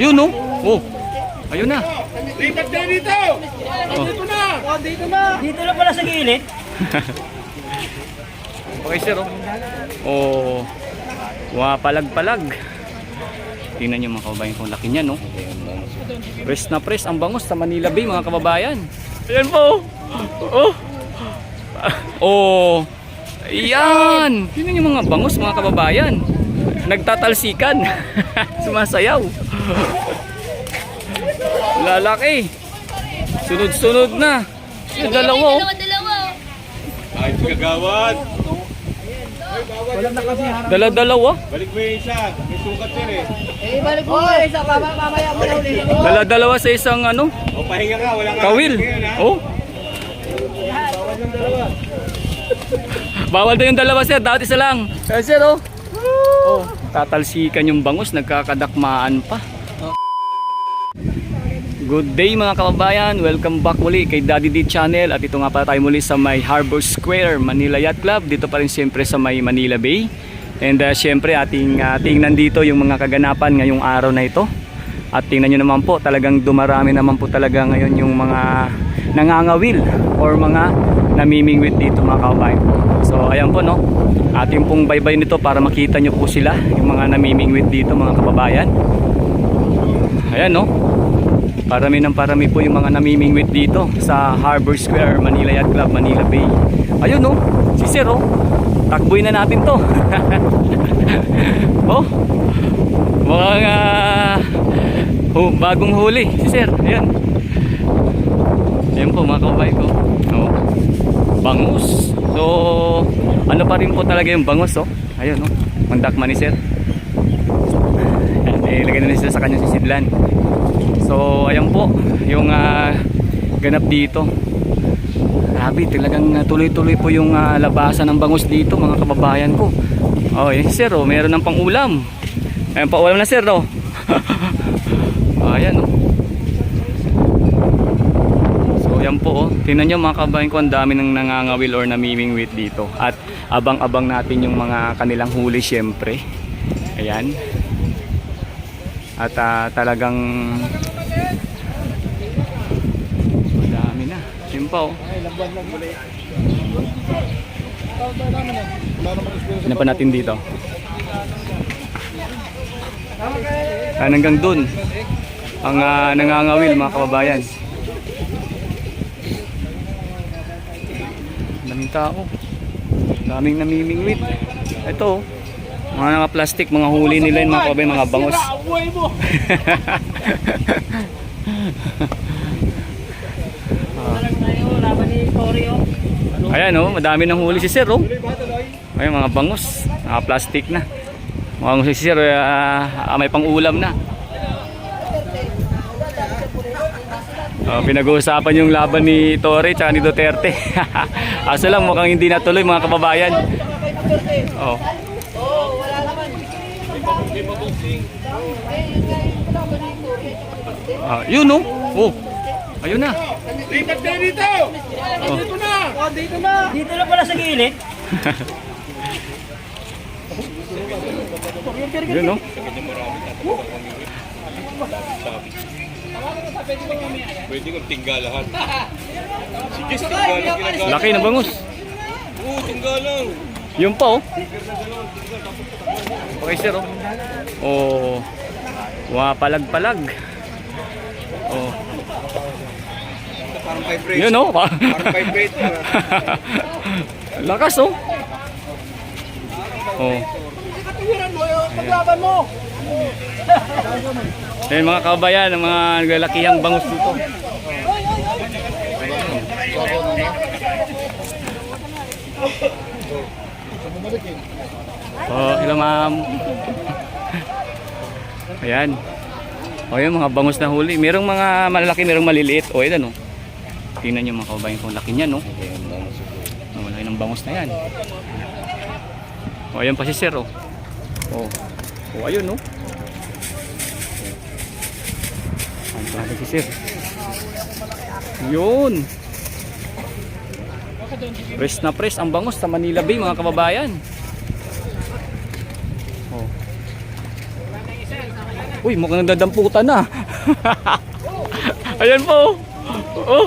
Yun no? Oh. Ayun na. Lipat na dito! Oh. Dito na! Oh, dito na. Dito na pala sa gilid. Okay sir oh. Oh. Wapalag-palag. Tingnan nyo mga kababayan kung laki niya no. Press na press ang bangus sa Manila Bay mga kababayan. Ayan po. Oh. Oh. Ayan. Tingnan nyo mga bangus mga kababayan. Nagtatalsikan. Sumasayaw. Lalaki. Sunod-sunod na. Yung dalawa oh. Ay, kagawad! Dala-dalawa. Balik mo yung isa. May sukat yan eh. Balik mo isa. Mamaya mo na ulit. Dala-dalawa sa isang ano. O, pahinga ka. Wala ka. Kawil. Oh. Bawal daw yung dalawa sir. Dapat isa lang. Sir oh. Oh. Tatalsikan yung bangus. Nagkakadakmaan pa. Good day mga kababayan, welcome back muli kay Daddy D Channel. At ito nga pala tayo muli sa may Harbor Square, Manila Yacht Club. Dito pa rin siyempre sa may Manila Bay. And siyempre ating tingnan dito yung mga kaganapan ngayong araw na ito. At tingnan nyo naman po, talagang dumarami naman po talaga ngayon yung mga nangangawil or mga namimingwit dito mga kababayan. So ayan po no, ating pong baybay nito para makita nyo po sila, yung mga namimingwit dito mga kababayan. Ayan no. Parami ng parami po yung mga namimingwit dito sa Harbor Square, Manila Yacht Club, Manila Bay. Ayun no, si Sir oh. Takboy na natin to. Oh. Mga bagong huli si Sir. Ayan. Ayan po mga kababayan ko. Oh. Bangus. So, ano pa rin po talaga yung bangus oh. Ayun oh. Mandakman ni Sir. Ayan, ilagay na sila sa kanyang sisidlan. So ayan po yung ganap dito. Grabe talagang tuloy-tuloy po yung labasan ng bangus dito mga kababayan ko. Oh eh sir oh, meron ng pang-ulam. Ayun pa ulam na sir oh. Ayan oh. So ayan po oh. Tingnan nyo mga kababayan ko, ang dami ng nangangawil or namimingwit dito. At abang-abang natin yung mga kanilang huli syempre. Ayan. At talagang madami na. Yun pa oh. Ano pa natin dito? Hanggang dun ang nangangawil mga kababayan. Daming tao. Daming namimingwit. Ito oh. Mga plastic, mga huli nila yung mga kababayan, mga bangus. Ayan oh, madami ng huli si Sir oh. Ayan mga bangus, mga plastic na. Mga si Sir, may pang-ulam na. Pinag-uusapan yung laban ni Torre at ni Duterte. Asa lang mukhang hindi natuloy mga kababayan. Oh. Yun no? Oh. Ayun na. Lipat na dito! Oh. Dito na! Oh, dito na. Dito na pala sa gilid. Yun no? Pwede kong tinggalahan. Sige, tinggalahan. Laki na bangus. Oo, tinggalang. Yun pa oh. Okay sir oh. Oh. Wapalag-palag. Oh. Parang vibrate. Yun oh. Parang vibrate. Lakas oh. Oh. Paglaban mo. Ayan mga kababayan, ang mga naglalakihang bangus dito. Oh, hello ma'am. Ayan. O yung mga bangus na huli. Merong mga malalaki, merong maliliit. O yan o. Tingnan nyo mga kababayan kung laki niyan no. Malaki ng bangus na yan. O ayan pa si Sir o. O ayun no. Ayan pa si Sir. Yun. Press na press ang bangus sa Manila Bay mga kababayan. Oh. Uy, mukhang nagdadamputan na. Ayan po. Oh.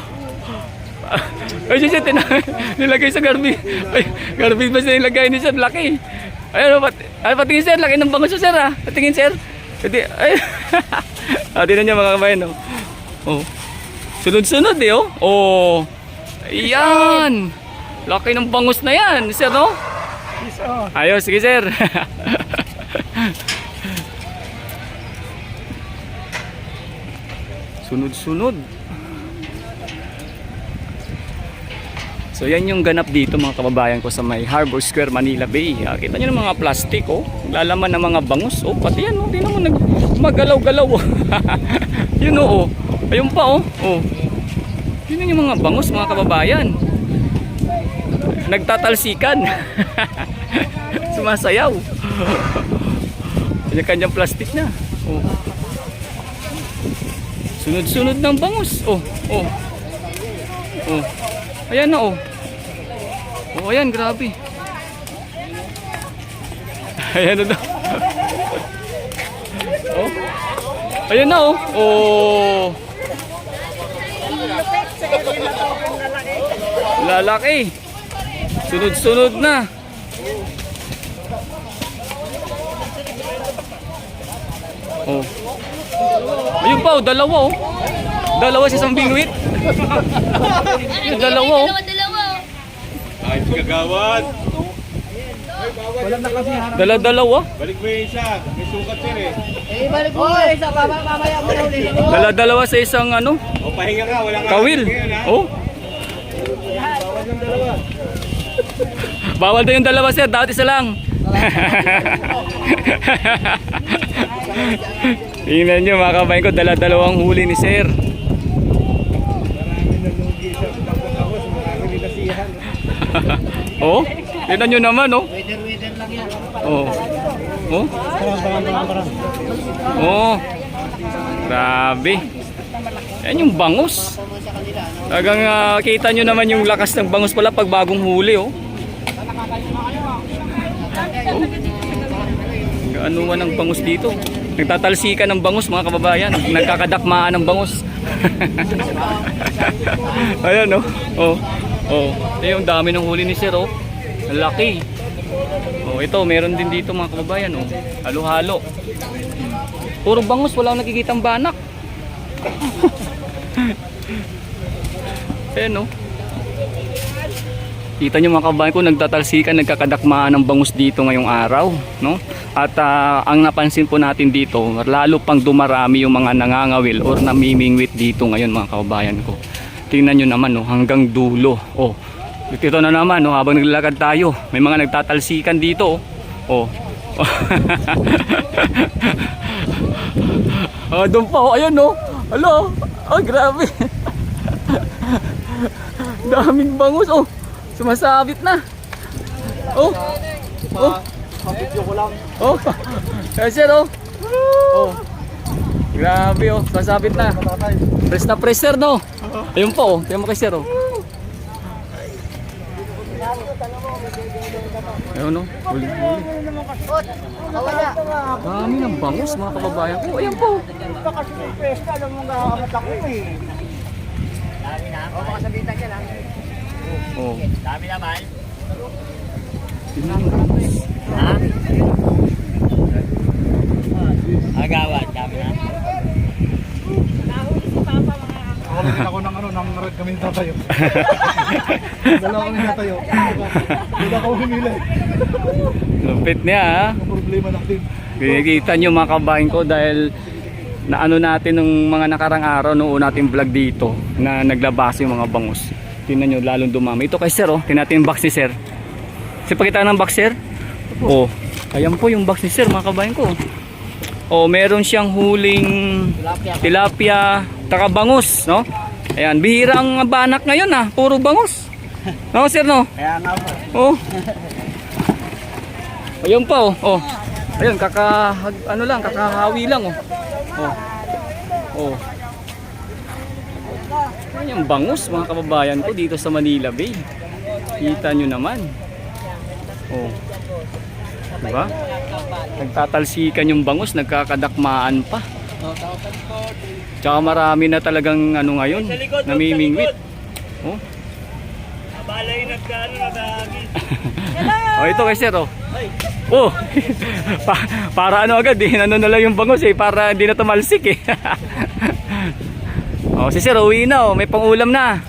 Ay, siya, nilagay sa garbage. Ay, garbage ba siya nilagay ni sir? Laki. Ayan, patingin sir. Laki ng bangus sir ha. Patingin sir. Ay. Tingnan niyo mga kabayan. Oh. Sunod-sunod eh oh. Oh. Ayan. Laki ng bangus na yan, sir no? Ayos, sige sir. Sunod-sunod. So yan yung ganap dito mga kababayan ko sa may Harbor Square, Manila Bay. Kita nyo ng mga plastic oh, lalaman ng mga bangus oh, pati yan oh, di naman magalaw-galaw oh. Yun oh, ayun pa oh. Oh. Yun yung mga bangus mga kababayan. Nagtatalsikan. Sumasayaw. Kanya-kanyang plastic na. Oh. Sunod-sunod ng bangus. Oh, oh. Oh. Ayan na oh. Oh, ayan, grabe. Ayan na daw. Oh. Ayan na oh. Oh. Lalaki. Sunod-sunod na. Oh. Ayun pa oh, dalawa oh. Dalawa sa isang bingwit. Dalawa oh. Ay, kagawad. Dala-dalawa. Balik mo yung isa. May sukat sir eh. Eh, balik mo nga isa. Mamaya mo na ulit. Dala-dalawa sa isang ano? O, pahinga ka. Walang Kawil. ngayon, ha? Oh. Bawal daw yung dalawa sir, dapat isa lang. Tingnan nyo mga kabayan ko, dala-dalawang huli ni sir. Oh, tingnan nyo naman oh. Waiter lang yan. Oh. Oh. Oh. Grabe. Yan yung bangus. Talagang kita nyo naman yung lakas ng bangus pala pag bagong huli oh. Oh. Ano man ang bangus dito? Nagtatalsikan ng bangus mga kababayan. Nagkakadakmaan ng bangus. Ayan oh. Oh. Oh. Ito yung dami ng huli ni sir oh. Ang laki. Oh, ito meron din dito mga kababayan oh. Halo-halo. Puro bangus, wala akong nakikitang banak. Ayan oh. Kita nyo mga kababayan ko, nagtatalsikan, nagkakadakmaan ng bangus dito ngayong araw, no? At ang napansin po natin dito, lalo pang dumarami yung mga nangangawil or namimingwit dito ngayon mga kababayan ko. Tingnan nyo naman no, hanggang dulo. Oh. Dito na naman no, habang naglalakad tayo, may mga nagtatalsikan dito. Oh. Oh, doon pa oh, ayan no. Hello. Oh, grabe. Daming bangus oh. Sumasabit na. Oh. Oh. Oh. Ayan sir oh. Oh. Grabe oh, sumasabit na. Press na press sir no. Ayun po oh, tingnan mo kay sir oh. Ayun oh, huli. Dami ng bangus mga kababayan ko. Ayun po. Kasi yung pesta, alam mo nga kamat ako eh. Dami na. O, baka sabitan ka lang. Oh. Dami naman. Tingnan mo bangus. Ha? Agawad, dami na. Ako ng ano, nang narag kami tatayo. Dalawa kami tatayo. Wala ako humili. Lupit niya ha. Ang problema natin. Kita nyo mga kabayan ko dahil naano natin nung mga nakarang araw noong natin vlog dito na naglabas yung mga bangus. Tingnan nyo lalong dumami. Ito kay sir oh, tingnan natin yung box ni sir. Kasi pakita ng box sir. Oh, ayan po yung box ni sir mga kabayan ko. Oh, meron siyang huling tilapia, taka bangus, no? Ayan, bihira ang banak ngayon ah, puro bangus. No, sir no? Kaya nga po. Oh. Ayun pa oh. Oh. Ayun, ano lang, kakahawi lang oh. Oh. Oh. Ayan yung bangus mga kababayan ko dito sa Manila Bay. Kita nyo naman. Oh. Diba? Nagtatalsikan yung bangus, nagkakadakmaan pa. Tsaka marami na talagang ano ngayon, namimingwit. Oh. Balay nagkaano na dami. Oh, ito kay sir, oh. Oh. Para ano agad, ano na lang yung bangus eh, para hindi na tumalsik eh. Oh, si sir, uwi na, oh. May pang-ulam na.